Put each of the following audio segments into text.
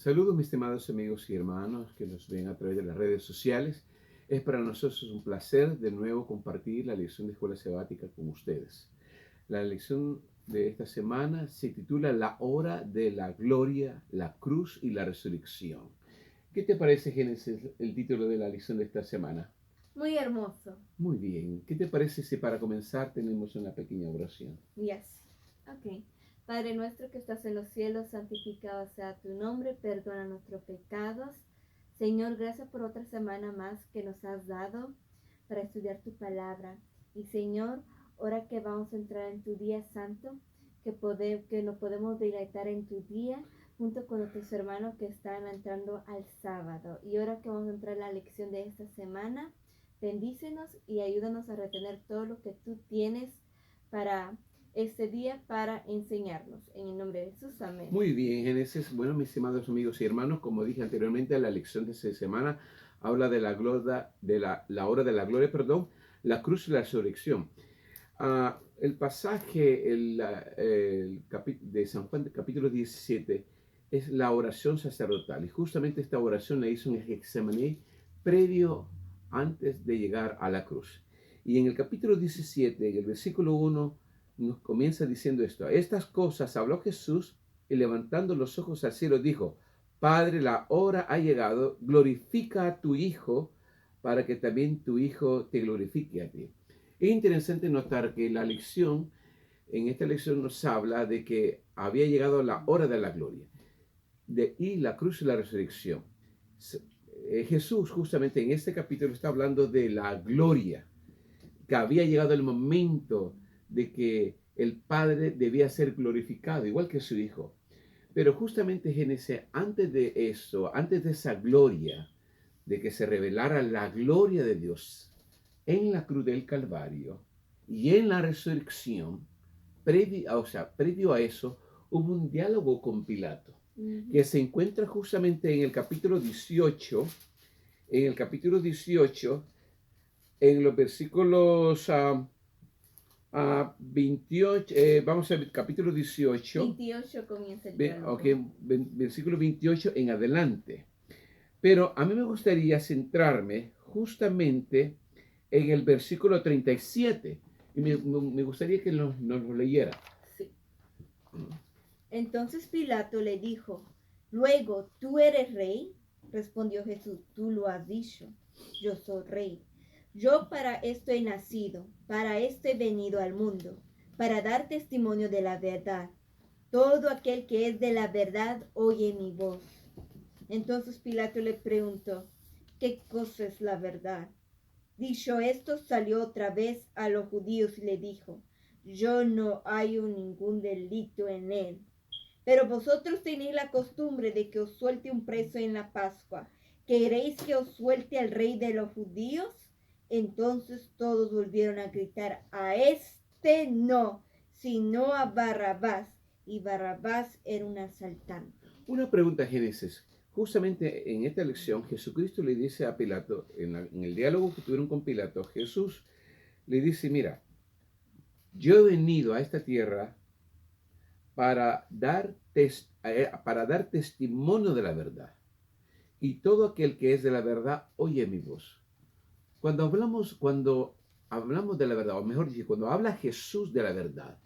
Saludos mis estimados amigos y hermanos que nos ven a través de las redes sociales. Es para nosotros un placer de nuevo compartir la lección de escuela sabática con ustedes. La lección de esta semana se titula La hora de la gloria, la cruz y la resurrección. ¿Qué te parece, Génesis, el título de la lección de esta semana? Muy hermoso. Muy bien. ¿Qué te parece si para comenzar tenemos una pequeña oración? Yes. Ok. Padre nuestro que estás en los cielos, santificado sea tu nombre, perdona nuestros pecados. Señor, gracias por otra semana más que nos has dado para estudiar tu palabra. Y Señor, ahora que vamos a entrar en tu día santo, que nos podemos deleitar en tu día junto con nuestros hermanos que están entrando al sábado. Y ahora que vamos a entrar en la lección de esta semana, bendícenos y ayúdanos a retener todo lo que tú tienes para este día para enseñarnos. En el nombre de Jesús, amén. Muy bien, Génesis. Bueno, mis estimados amigos y hermanos, como dije anteriormente, la lección de esta semana habla de la gloria, de la hora de la gloria, perdón, la cruz y la resurrección. El pasaje de San Juan, capítulo 17, es la oración sacerdotal. Y justamente esta oración la hizo en Getsemaní previo antes de llegar a la cruz. Y en el capítulo 17, en el versículo 1, nos comienza diciendo esto. Estas cosas habló Jesús y levantando los ojos al cielo dijo, Padre, la hora ha llegado, glorifica a tu Hijo para que también tu Hijo te glorifique a ti. Es interesante notar que en esta lección nos habla de que había llegado la hora de la gloria, y la cruz y la resurrección. Jesús justamente en este capítulo está hablando de la gloria, que había llegado el momento de que el Padre debía ser glorificado, igual que su Hijo. Pero justamente Génesis, antes de eso, antes de esa gloria, de que se revelara la gloria de Dios en la cruz del Calvario y en la resurrección, previo a eso, hubo un diálogo con Pilato, que se encuentra justamente en el capítulo 18, en los versículos 28, vamos a ver, capítulo 18, 28 comienza el diálogo. versículo 28 en adelante. Pero a mí me gustaría centrarme justamente en el versículo 37. Y me gustaría que nos lo leyera. Sí. Entonces Pilato le dijo, luego, ¿tú eres rey? Respondió Jesús, tú lo has dicho, yo soy rey. Yo para esto he nacido, para esto he venido al mundo, para dar testimonio de la verdad. Todo aquel que es de la verdad oye mi voz. Entonces Pilato le preguntó, ¿qué cosa es la verdad? Dicho esto, salió otra vez a los judíos y le dijo, yo no hallo ningún delito en él. Pero vosotros tenéis la costumbre de que os suelte un preso en la Pascua. ¿Queréis que os suelte al rey de los judíos? Entonces todos volvieron a gritar, a este no, sino a Barrabás. Y Barrabás era un asaltante. Una pregunta, Génesis. Justamente en esta lección, Jesucristo le dice a Pilato, en el diálogo que tuvieron con Pilato, Jesús le dice, mira, yo he venido a esta tierra para dar testimonio de la verdad. Y todo aquel que es de la verdad oye mi voz. Cuando hablamos de la verdad, o mejor dicho, cuando habla Jesús de la verdad,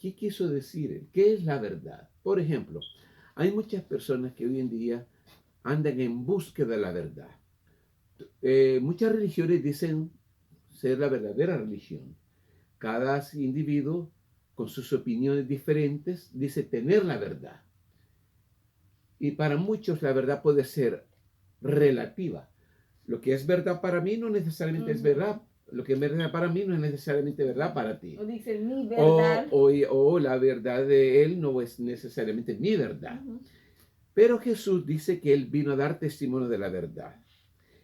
¿qué quiso decir él? ¿Qué es la verdad? Por ejemplo, hay muchas personas que hoy en día andan en búsqueda de la verdad. Muchas religiones dicen ser la verdadera religión. Cada individuo, con sus opiniones diferentes, dice tener la verdad. Y para muchos la verdad puede ser relativa. Lo que es verdad para mí no necesariamente es verdad. Lo que es verdad para mí no es necesariamente verdad para ti. O dice mi verdad. O la verdad de él no es necesariamente mi verdad. Pero Jesús dice que él vino a dar testimonio de la verdad.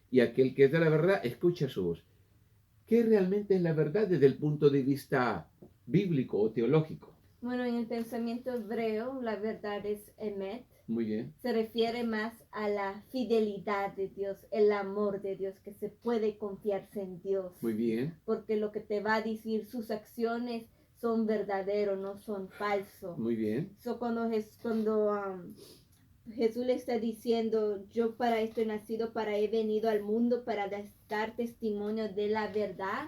Y aquel que es de la verdad escucha su voz. ¿Qué realmente es la verdad desde el punto de vista bíblico o teológico? Bueno, en el pensamiento hebreo, la verdad es emet. Muy bien. Se refiere más a la fidelidad de Dios, el amor de Dios, que se puede confiarse en Dios. Muy bien. Porque lo que te va a decir, sus acciones son verdaderos, no son falsos. Muy bien. Cuando Jesús le está diciendo, yo para esto he nacido, para he venido al mundo, para dar testimonio de la verdad.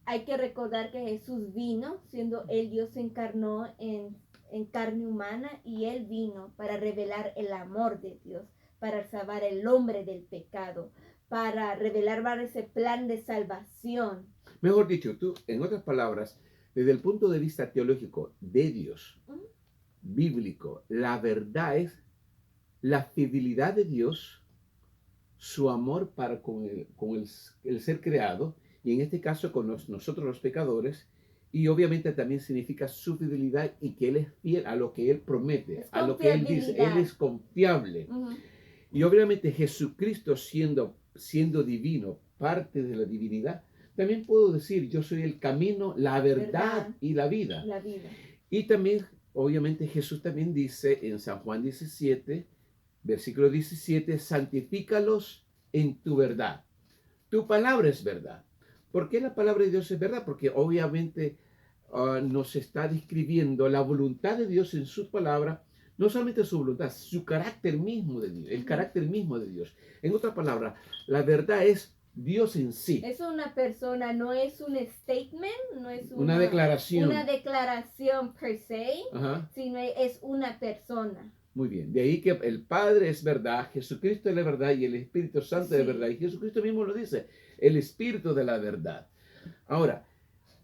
Hay que recordar que Jesús vino, siendo el Dios se encarnó en carne humana, y Él vino para revelar el amor de Dios, para salvar el hombre del pecado, para revelar ese plan de salvación. Mejor dicho, tú, en otras palabras, desde el punto de vista teológico de Dios, bíblico, la verdad es la fidelidad de Dios, su amor para con el ser creado, y en este caso con nosotros los pecadores, y obviamente también significa su fidelidad y que Él es fiel a lo que Él promete, a lo que Él dice, Él es confiable. Y obviamente Jesucristo siendo divino, parte de la divinidad, también puedo decir, yo soy el camino, la verdad y la vida. Y también, obviamente, Jesús también dice en San Juan 17, versículo 17, santifícalos en tu verdad. Tu palabra es verdad. ¿Por qué la palabra de Dios es verdad? Porque obviamente nos está describiendo la voluntad de Dios en su palabra, no solamente su voluntad, su carácter mismo de Dios, el carácter mismo de Dios. En otras palabras, la verdad es Dios en sí. Es una persona, no es un statement, no es una declaración. Una declaración per se, sino es una persona. Muy bien, de ahí que el Padre es verdad, Jesucristo es la verdad y el Espíritu Santo es verdad. Y Jesucristo mismo lo dice, el Espíritu de la verdad. Ahora,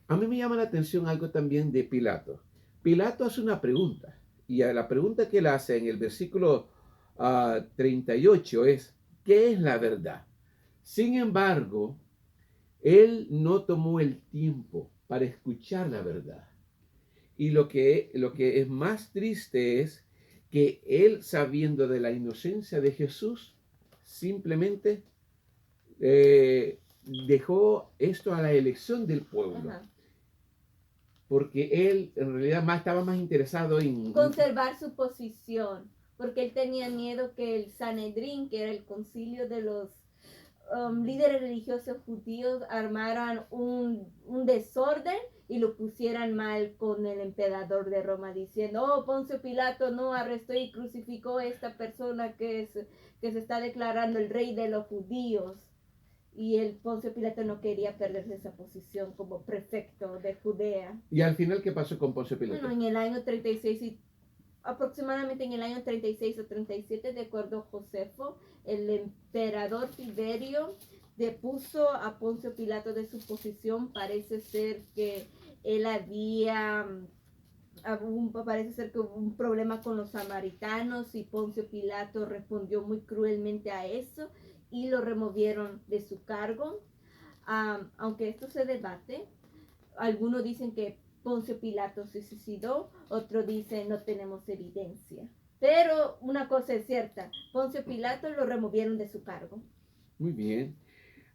a mí me llama la atención algo también de Pilato. Pilato hace una pregunta, y a la pregunta que él hace en el versículo 38 es, ¿qué es la verdad? Sin embargo, él no tomó el tiempo para escuchar la verdad. Y lo que es más triste es que él, sabiendo de la inocencia de Jesús, simplemente dejó esto a la elección del pueblo. Porque él en realidad estaba más interesado en conservar su posición, porque él tenía miedo que el Sanedrín, que era el concilio de los líderes religiosos judíos, armaran un desorden y lo pusieran mal con el emperador de Roma, diciendo, oh, Poncio Pilato no arrestó y crucificó a esta persona que se está declarando el rey de los judíos. Y el Poncio Pilato no quería perderse esa posición como prefecto de Judea. ¿Y al final qué pasó con Poncio Pilato? Bueno, en el año 36, aproximadamente en el año 36 o 37, de acuerdo a Josefo, el emperador Tiberio depuso a Poncio Pilato de su posición. Parece ser que él parece ser que hubo un problema con los samaritanos y Poncio Pilato respondió muy cruelmente a eso y lo removieron de su cargo. Aunque esto se debate, algunos dicen que Poncio Pilato se suicidó, otros dicen no tenemos evidencia. Pero una cosa es cierta, Poncio Pilato lo removieron de su cargo. Muy bien.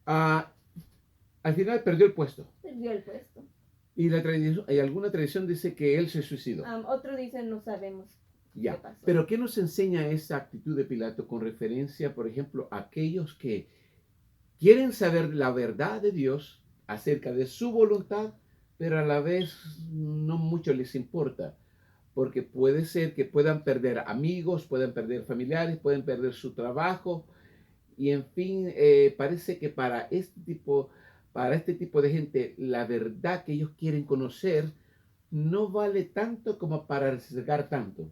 Al final perdió el puesto. Perdió el puesto. Y alguna tradición dice que él se suicidó. Otros dicen no sabemos. Ya, ¿qué pasó? pero ¿qué nos enseña esa actitud de Pilato con referencia, por ejemplo, a aquellos que quieren saber la verdad de Dios acerca de su voluntad, pero a la vez no mucho les importa? Porque puede ser que puedan perder amigos, puedan perder familiares, pueden perder su trabajo, y en fin, parece que para este tipo de gente, la verdad que ellos quieren conocer no vale tanto como para arriesgar tanto.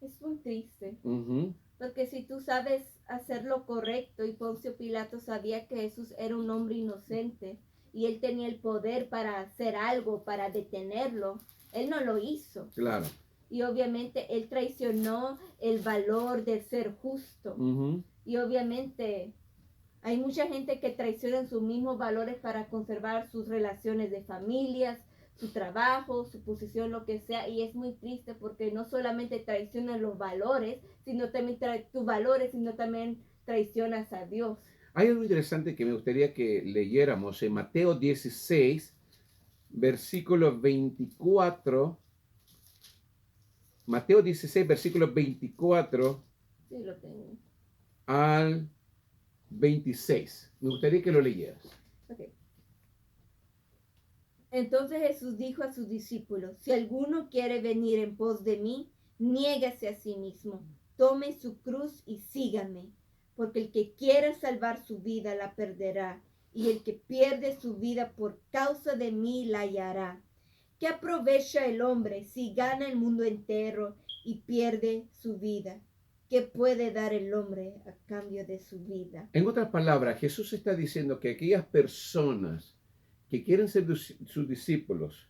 Es muy triste, porque si tú sabes hacer lo correcto, y Poncio Pilato sabía que Jesús era un hombre inocente, y él tenía el poder para hacer algo, para detenerlo, él no lo hizo. Claro. Y obviamente él traicionó el valor de ser justo. Y obviamente hay mucha gente que traiciona sus mismos valores para conservar sus relaciones de familias, su trabajo, su posición, lo que sea, y es muy triste porque no solamente traicionan los valores, sino también tus valores, sino también traicionas a Dios. Hay algo interesante que me gustaría que leyéramos en Mateo 16, versículo 24. Mateo 16, versículo 24 Sí, lo tengo. Al 26. Me gustaría que lo leyeras. Okay. Entonces Jesús dijo a sus discípulos, si alguno quiere venir en pos de mí, niéguese a sí mismo, tome su cruz y sígame, porque el que quiera salvar su vida la perderá, y el que pierde su vida por causa de mí la hallará. ¿Qué aprovecha el hombre si gana el mundo entero y pierde su vida? ¿Qué puede dar el hombre a cambio de su vida? En otras palabras, Jesús está diciendo que aquellas personas que quieren ser sus discípulos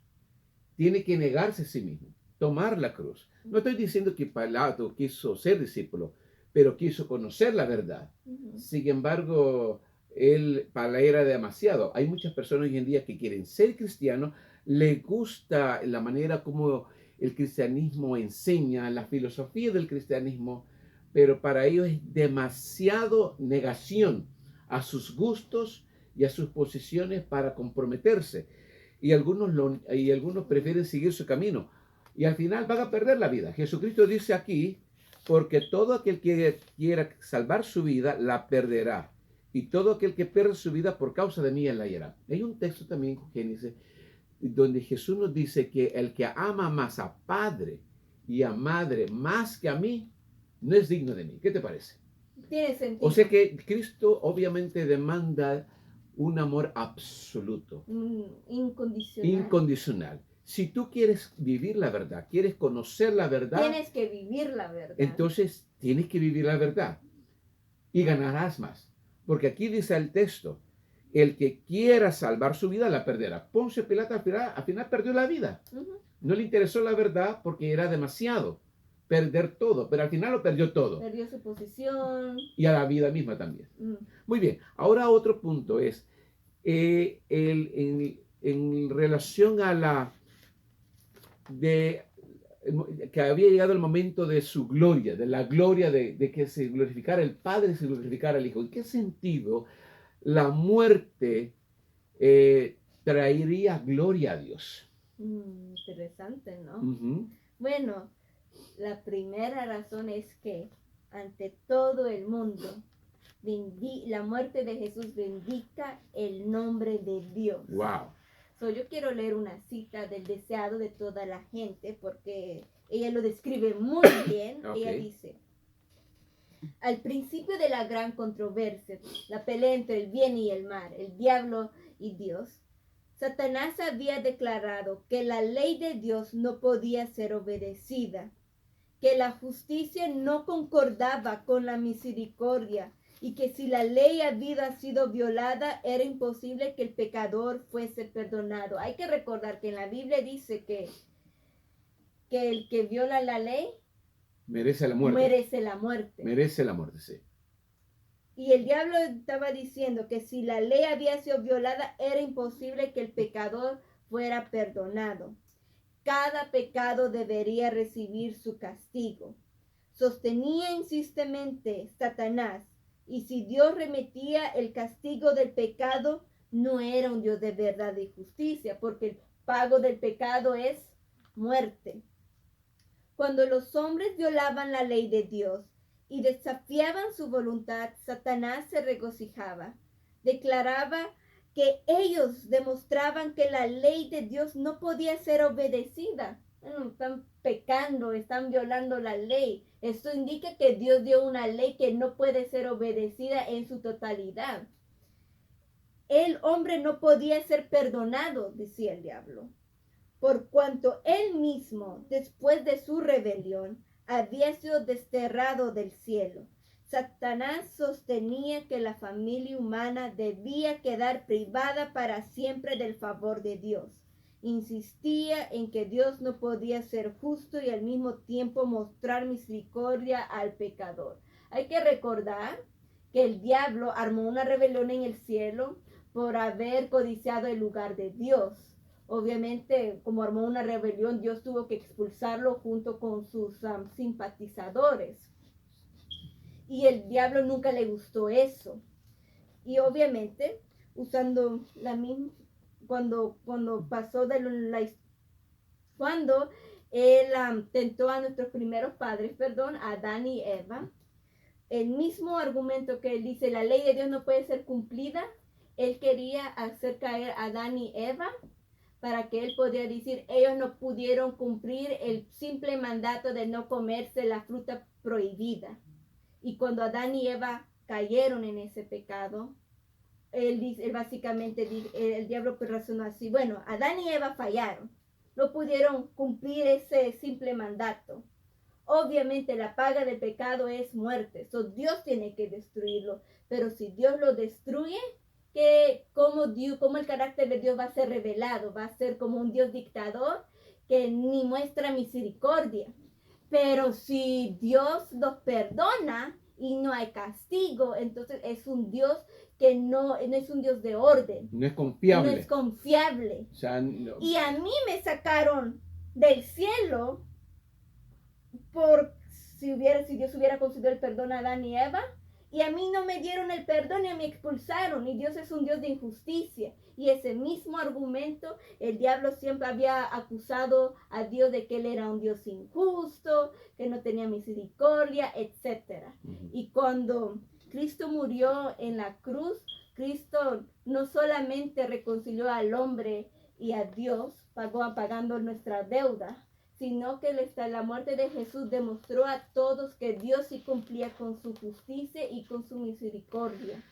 tienen que negarse a sí mismos, tomar la cruz. No estoy diciendo que Pilato quiso ser discípulo, pero quiso conocer la verdad. Sin embargo, para él era demasiado. Hay muchas personas hoy en día que quieren ser cristianos, les gusta la manera como el cristianismo enseña, la filosofía del cristianismo, pero para ellos es demasiado negación a sus gustos y a sus posiciones para comprometerse. Y algunos prefieren seguir su camino. Y al final van a perder la vida. Jesucristo dice aquí, porque todo aquel que quiera salvar su vida, la perderá. Y todo aquel que pierda su vida por causa de mí, la hallará. Hay un texto también en Génesis donde Jesús nos dice que el que ama más a padre y a madre más que a mí, no es digno de mí. ¿Qué te parece? Tiene sentido. O sea que Cristo obviamente demanda un amor absoluto, incondicional. Si tú quieres vivir la verdad, quieres conocer la verdad, tienes que vivir la verdad. Entonces tienes que vivir la verdad y ganarás más. Porque aquí dice el texto, el que quiera salvar su vida la perderá. Poncio Pilato al final perdió la vida. No le interesó la verdad porque era demasiado perder todo, pero al final lo perdió todo. Perdió su posición. Y a la vida misma también. Muy bien, ahora otro punto es, en relación a que había llegado el momento de su gloria, de la gloria de que se glorificara el Padre y se glorificara el Hijo. ¿En qué sentido la muerte traería gloria a Dios? Interesante, ¿no? Bueno, la primera razón es que ante todo el mundo, la muerte de Jesús bendica el nombre de Dios. Wow. Yo quiero leer una cita del deseado de toda la gente porque ella lo describe muy bien. Okay. Ella dice, al principio de la gran controversia, la pelea entre el bien y el mal, el diablo y Dios, Satanás había declarado que la ley de Dios no podía ser obedecida, que la justicia no concordaba con la misericordia y que si la ley había sido violada era imposible que el pecador fuese perdonado. Hay que recordar que en la Biblia dice que el que viola la ley merece la muerte. Merece la muerte. Merece la muerte, sí. Y el diablo estaba diciendo que si la ley había sido violada era imposible que el pecador fuera perdonado. Cada pecado debería recibir su castigo. Sostenía insistentemente Satanás, y si Dios remitía el castigo del pecado, no era un Dios de verdad y justicia, porque el pago del pecado es muerte. Cuando los hombres violaban la ley de Dios y desafiaban su voluntad, Satanás se regocijaba. Declaraba que ellos demostraban que la ley de Dios no podía ser obedecida. Bueno, están pecando, están violando la ley. Esto indica que Dios dio una ley que no puede ser obedecida en su totalidad. El hombre no podía ser perdonado, decía el diablo, por cuanto él mismo, después de su rebelión, había sido desterrado del cielo. Satanás sostenía que la familia humana debía quedar privada para siempre del favor de Dios. Insistía en que Dios no podía ser justo y al mismo tiempo mostrar misericordia al pecador. Hay que recordar que el diablo armó una rebelión en el cielo por haber codiciado el lugar de Dios. Obviamente, como armó una rebelión, Dios tuvo que expulsarlo junto con sus simpatizadores. Y el diablo nunca le gustó eso. Y obviamente, usando la misma, cuando pasó de cuando él tentó a nuestros primeros padres, a Adán y Eva, el mismo argumento que él dice, la ley de Dios no puede ser cumplida, él quería hacer caer a Adán y Eva para que él pudiera decir, ellos no pudieron cumplir el simple mandato de no comerse la fruta prohibida. Y cuando Adán y Eva cayeron en ese pecado, él básicamente, el diablo pues razonó así, bueno, Adán y Eva fallaron, no pudieron cumplir ese simple mandato. Obviamente la paga del pecado es muerte, Dios tiene que destruirlo, pero si Dios lo destruye, ¿cómo el carácter de Dios va a ser revelado? Va a ser como un Dios dictador que ni muestra misericordia. Pero si Dios los perdona y no hay castigo, entonces es un Dios que no es un Dios de orden. No es confiable. No es confiable. O sea, no. Y a mí me sacaron del cielo por si Dios hubiera concedido el perdón a Adán y Eva. Y a mí no me dieron el perdón y me expulsaron. Y Dios es un Dios de injusticia. Y ese mismo argumento, el diablo siempre había acusado a Dios de que él era un Dios injusto, que no tenía misericordia, etc. Y cuando Cristo murió en la cruz, Cristo no solamente reconcilió al hombre y a Dios, pagando nuestra deuda, sino que la muerte de Jesús demostró a todos que Dios sí cumplía con su justicia y con su misericordia.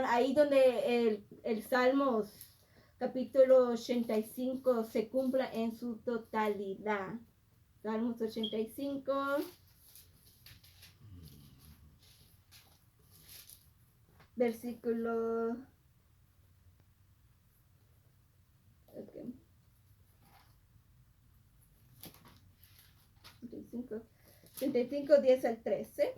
Ahí donde el Salmos capítulo 85 se cumpla en su totalidad. Salmos 85. Versículo... Okay. 35, 10 al 13,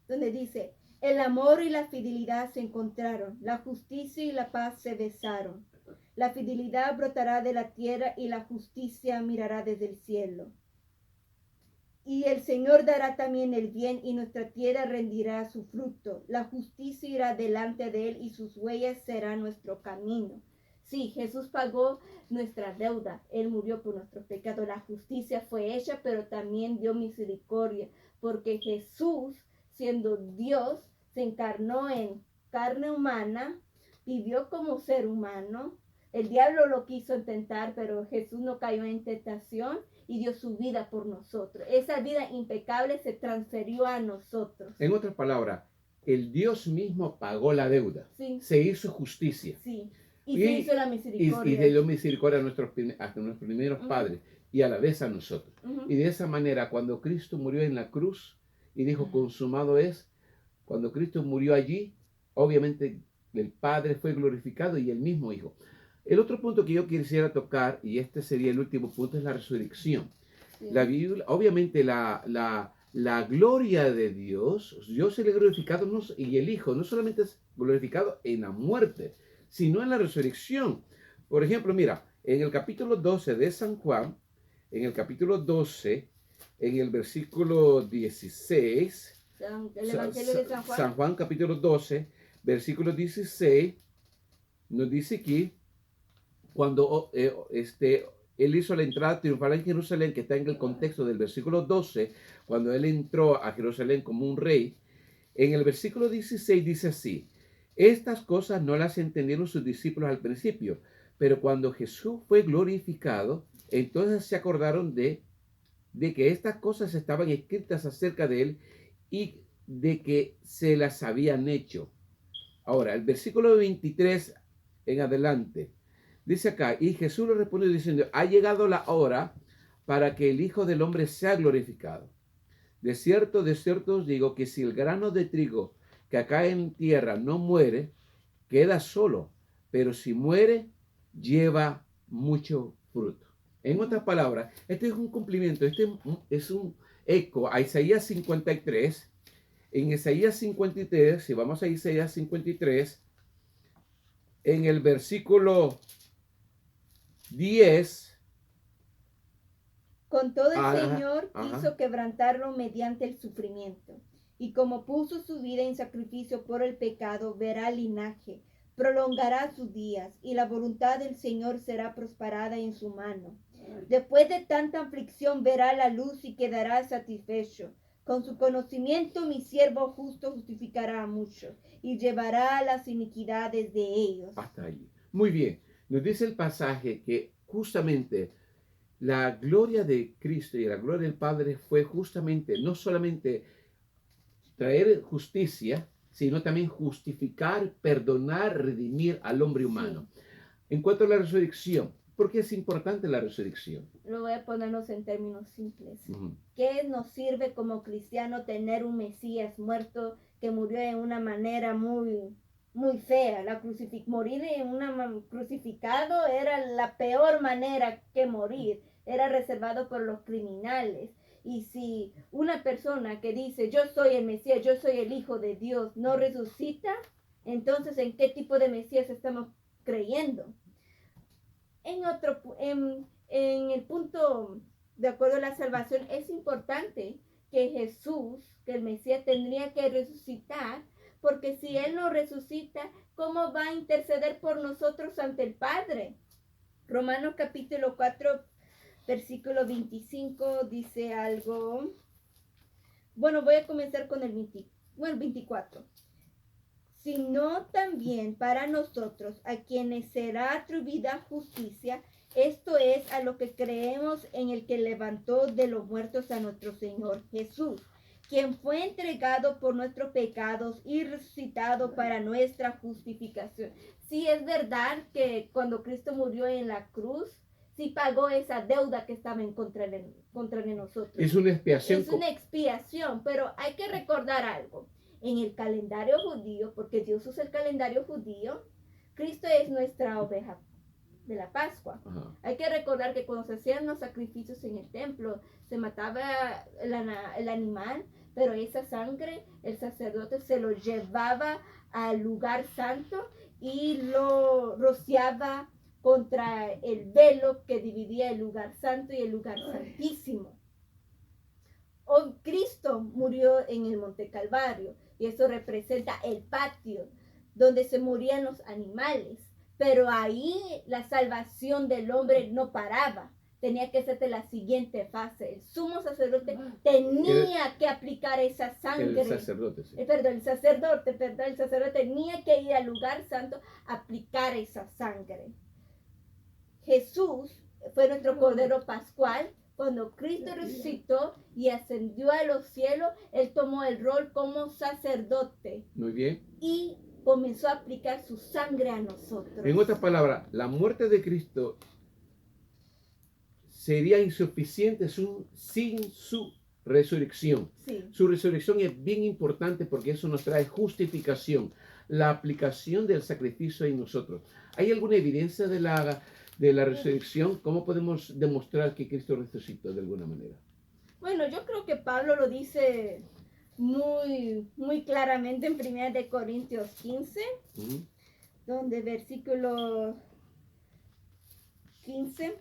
donde dice, el amor y la fidelidad se encontraron, la justicia y la paz se besaron. La fidelidad brotará de la tierra y la justicia mirará desde el cielo. Y el Señor dará también el bien y nuestra tierra rendirá su fruto. La justicia irá delante de él y sus huellas serán nuestro camino. Sí, Jesús pagó nuestra deuda. Él murió por nuestros pecados. La justicia fue hecha, pero también dio misericordia. Porque Jesús, siendo Dios, se encarnó en carne humana, vivió como ser humano. El diablo lo quiso tentar, pero Jesús no cayó en tentación y dio su vida por nosotros. Esa vida impecable se transfirió a nosotros. En otras palabras, el Dios mismo pagó la deuda. Sí. Se hizo justicia. Sí. Y se hizo la misericordia. Y dio misericordia a nuestros primeros padres y a la vez a nosotros. Y de esa manera, cuando Cristo murió en la cruz y dijo, consumado es, cuando Cristo murió allí, obviamente el Padre fue glorificado y el mismo Hijo. El otro punto que yo quisiera tocar, y este sería el último punto, es la resurrección. Sí. La Biblia, obviamente la gloria de Dios se le ha glorificado y el Hijo no solamente es glorificado en la muerte, sino en la resurrección. Por ejemplo, mira, en el capítulo 12 de San Juan, en el capítulo 12, en el versículo 16, el Evangelio de San Juan. San Juan capítulo 12, versículo 16, nos dice aquí, cuando él hizo la entrada triunfal en Jerusalén, que está en el contexto del versículo 12, cuando él entró a Jerusalén como un rey, en el versículo 16 dice así, estas cosas no las entendieron sus discípulos al principio, pero cuando Jesús fue glorificado, entonces se acordaron de que estas cosas estaban escritas acerca de él y de que se las habían hecho. Ahora, el versículo 23 en adelante, dice acá, y Jesús le respondió diciendo, ha llegado la hora para que el Hijo del Hombre sea glorificado. De cierto os digo que si el grano de trigo que cae en tierra no muere, queda solo, pero si muere, lleva mucho fruto. En otras palabras, este es un cumplimiento, este es un eco a Isaías 53. En Isaías 53, si vamos a Isaías 53, en el versículo 10. Con todo el Señor quiso quebrantarlo mediante el sufrimiento. Y como puso su vida en sacrificio por el pecado, verá linaje, prolongará sus días, y la voluntad del Señor será prosperada en su mano. Después de tanta aflicción verá la luz y quedará satisfecho. Con su conocimiento mi siervo justo justificará a muchos y llevará las iniquidades de ellos. Hasta ahí. Muy bien. Nos dice el pasaje que justamente la gloria de Cristo y la gloria del Padre fue justamente no solamente traer justicia, sino también justificar, perdonar, redimir al hombre humano. Sí. En cuanto a la resurrección, ¿por qué es importante la resurrección? Lo voy a ponernos en términos simples. Ujú. ¿Qué nos sirve como cristiano tener un Mesías muerto que murió de una manera muy fea? Morir en crucificado era la peor manera que morir. Era reservado por los criminales. Y si una persona que dice yo soy el Mesías, yo soy el Hijo de Dios, no resucita, entonces ¿en qué tipo de Mesías estamos creyendo? En el punto, de acuerdo a la salvación, es importante que Jesús, que el Mesías, tendría que resucitar, porque si Él no resucita, ¿cómo va a interceder por nosotros ante el Padre? Romanos capítulo 4, versículo 25 dice algo. Bueno, voy a comenzar con el 24. Sino también para nosotros, a quienes será atribuida justicia, esto es a lo que creemos en el que levantó de los muertos a nuestro Señor Jesús, quien fue entregado por nuestros pecados y resucitado para nuestra justificación. Sí, es verdad que cuando Cristo murió en la cruz, sí pagó esa deuda que estaba en contra de nosotros. Es una expiación. Es una expiación, pero hay que recordar algo. En el calendario judío, porque Dios usa el calendario judío, Cristo es nuestra oveja de la Pascua. Ajá. Hay que recordar que cuando se hacían los sacrificios en el templo, se mataba el animal, pero esa sangre el sacerdote se lo llevaba al lugar santo y lo rociaba contra el velo que dividía el lugar santo y el lugar santísimo. Hoy Cristo murió en el Monte Calvario y eso representa el patio donde se morían los animales. Pero ahí la salvación del hombre no paraba. Tenía que ser de la siguiente fase. El sumo sacerdote tenía que aplicar esa sangre. El sacerdote, sí. El sacerdote tenía que ir al lugar santo a aplicar esa sangre. Jesús fue nuestro Cordero Pascual. Cuando Cristo resucitó y ascendió a los cielos, Él tomó el rol como sacerdote. Muy bien. Y comenzó a aplicar su sangre a nosotros. En otras palabras, la muerte de Cristo sería insuficiente sin su resurrección. Sí. Su resurrección es bien importante porque eso nos trae justificación, la aplicación del sacrificio en nosotros. ¿Hay alguna evidencia de la resurrección? ¿Cómo podemos demostrar que Cristo resucitó de alguna manera? Bueno, yo creo que Pablo lo dice muy claramente en 1 Corintios 15, donde versículo 15,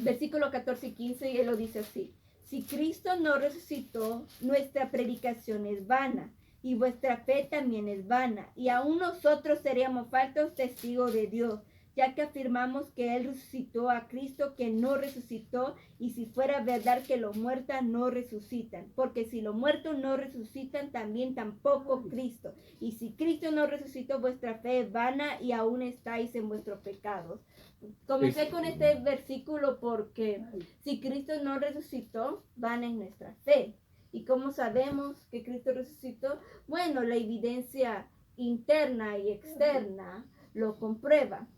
versículo 14 y 15, y él lo dice así: si Cristo no resucitó, nuestra predicación es vana, y vuestra fe también es vana, y aún nosotros seríamos falsos testigos de Dios, ya que afirmamos que Él resucitó a Cristo que no resucitó, y si fuera verdad que los muertos no resucitan, porque si los muertos no resucitan, también tampoco Cristo. Y si Cristo no resucitó, vuestra fe es vana y aún estáis en vuestros pecados. Comencé con este versículo porque si Cristo no resucitó, vana es nuestra fe. ¿Y cómo sabemos que Cristo resucitó? Bueno, la evidencia interna y externa lo comprueba.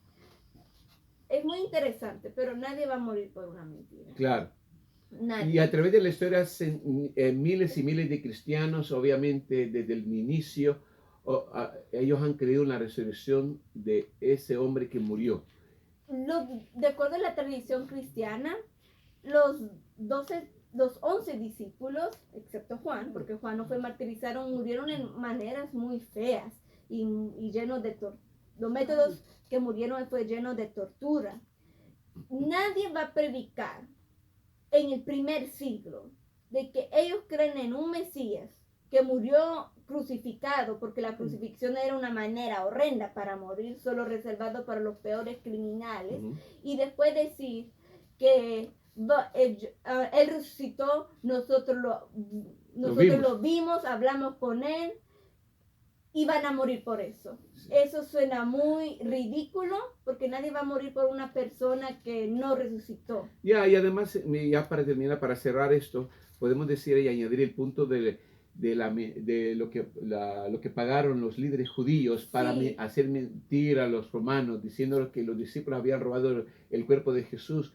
Es muy interesante, pero nadie va a morir por una mentira. Claro. Nadie. Y a través de la historia, miles y miles de cristianos, obviamente, desde el inicio, ellos han creído en la resurrección de ese hombre que murió. De acuerdo a la tradición cristiana, los 11 discípulos, excepto Juan, porque Juan no fue martirizado, murieron en maneras muy feas y llenos de los métodos que murieron fue lleno de tortura. Nadie va a predicar en el primer siglo de que ellos creen en un Mesías que murió crucificado, porque la crucifixión era una manera horrenda para morir, solo reservado para los peores criminales, y después decir que Él resucitó, nosotros lo vimos, hablamos con Él, y van a morir por eso. Sí. Eso suena muy ridículo porque nadie va a morir por una persona que no resucitó. Ya, y además, ya para terminar, para cerrar esto, podemos decir y añadir el punto de lo que pagaron los líderes judíos para Sí. hacer mentir a los romanos, diciendo que los discípulos habían robado el cuerpo de Jesús,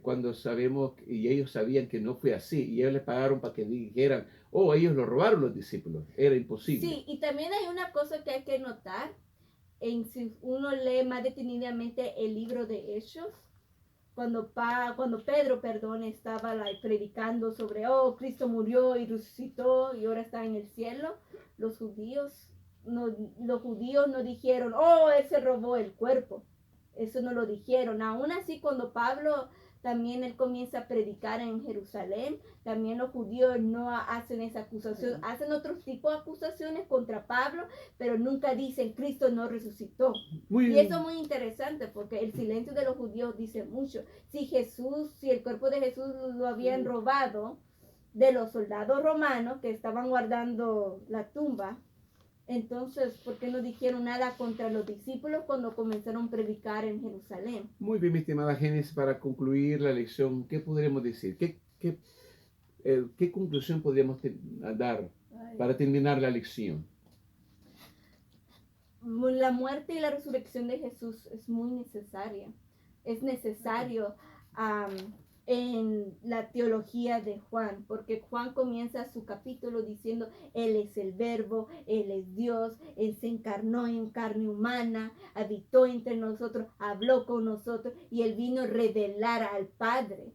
cuando sabemos y ellos sabían que no fue así, y ellos les pagaron para que dijeran, oh, ellos lo robaron los discípulos, era imposible. Sí, y también hay una cosa que hay que notar, si uno lee más detenidamente el libro de Hechos, cuando Pedro, perdón, estaba predicando sobre, oh, Cristo murió y resucitó y ahora está en el cielo, los judíos no dijeron, oh, él se robó el cuerpo. Eso no lo dijeron. Aún así, cuando Pablo también él comienza a predicar en Jerusalén, también los judíos no hacen esa acusación, hacen otro tipo de acusaciones contra Pablo, pero nunca dicen Cristo no resucitó. Muy Y eso bien. es muy interesante porque el silencio de los judíos dice mucho. Si el cuerpo de Jesús lo habían robado de los soldados romanos que estaban guardando la tumba, entonces, ¿por qué no dijeron nada contra los discípulos cuando comenzaron a predicar en Jerusalén? Muy bien, mi estimada Génesis, para concluir la lección, ¿qué podremos decir? ¿Qué conclusión podríamos dar para terminar la lección? La muerte y la resurrección de Jesús es muy necesaria. Es necesario en la teología de Juan, porque Juan comienza su capítulo diciendo, Él es el verbo, Él es Dios, Él se encarnó en carne humana, habitó entre nosotros, habló con nosotros y Él vino a revelar al Padre.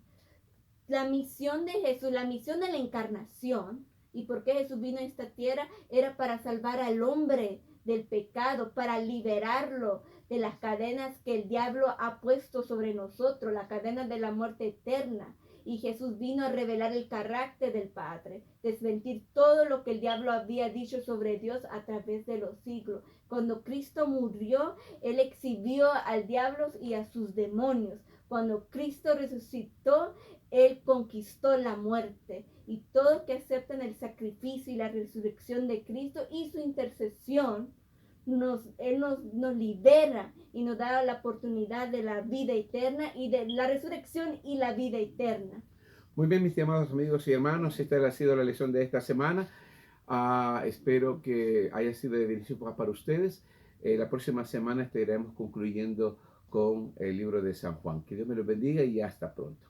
La misión de Jesús, la misión de la encarnación, y por qué Jesús vino a esta tierra, era para salvar al hombre del pecado, para liberarlo de las cadenas que el diablo ha puesto sobre nosotros, la cadena de la muerte eterna. Y Jesús vino a revelar el carácter del Padre, desmentir todo lo que el diablo había dicho sobre Dios a través de los siglos. Cuando Cristo murió, Él exhibió al diablo y a sus demonios. Cuando Cristo resucitó, Él conquistó la muerte, y todos que aceptan el sacrificio y la resurrección de Cristo y su intercesión, Él nos libera y nos da la oportunidad de la vida eterna y de la resurrección y la vida eterna. Muy bien, mis estimados amigos y hermanos, esta ha sido la lección de esta semana. Espero que haya sido de beneficio para ustedes. La próxima semana estaremos concluyendo con el libro de San Juan. Que Dios me los bendiga y hasta pronto.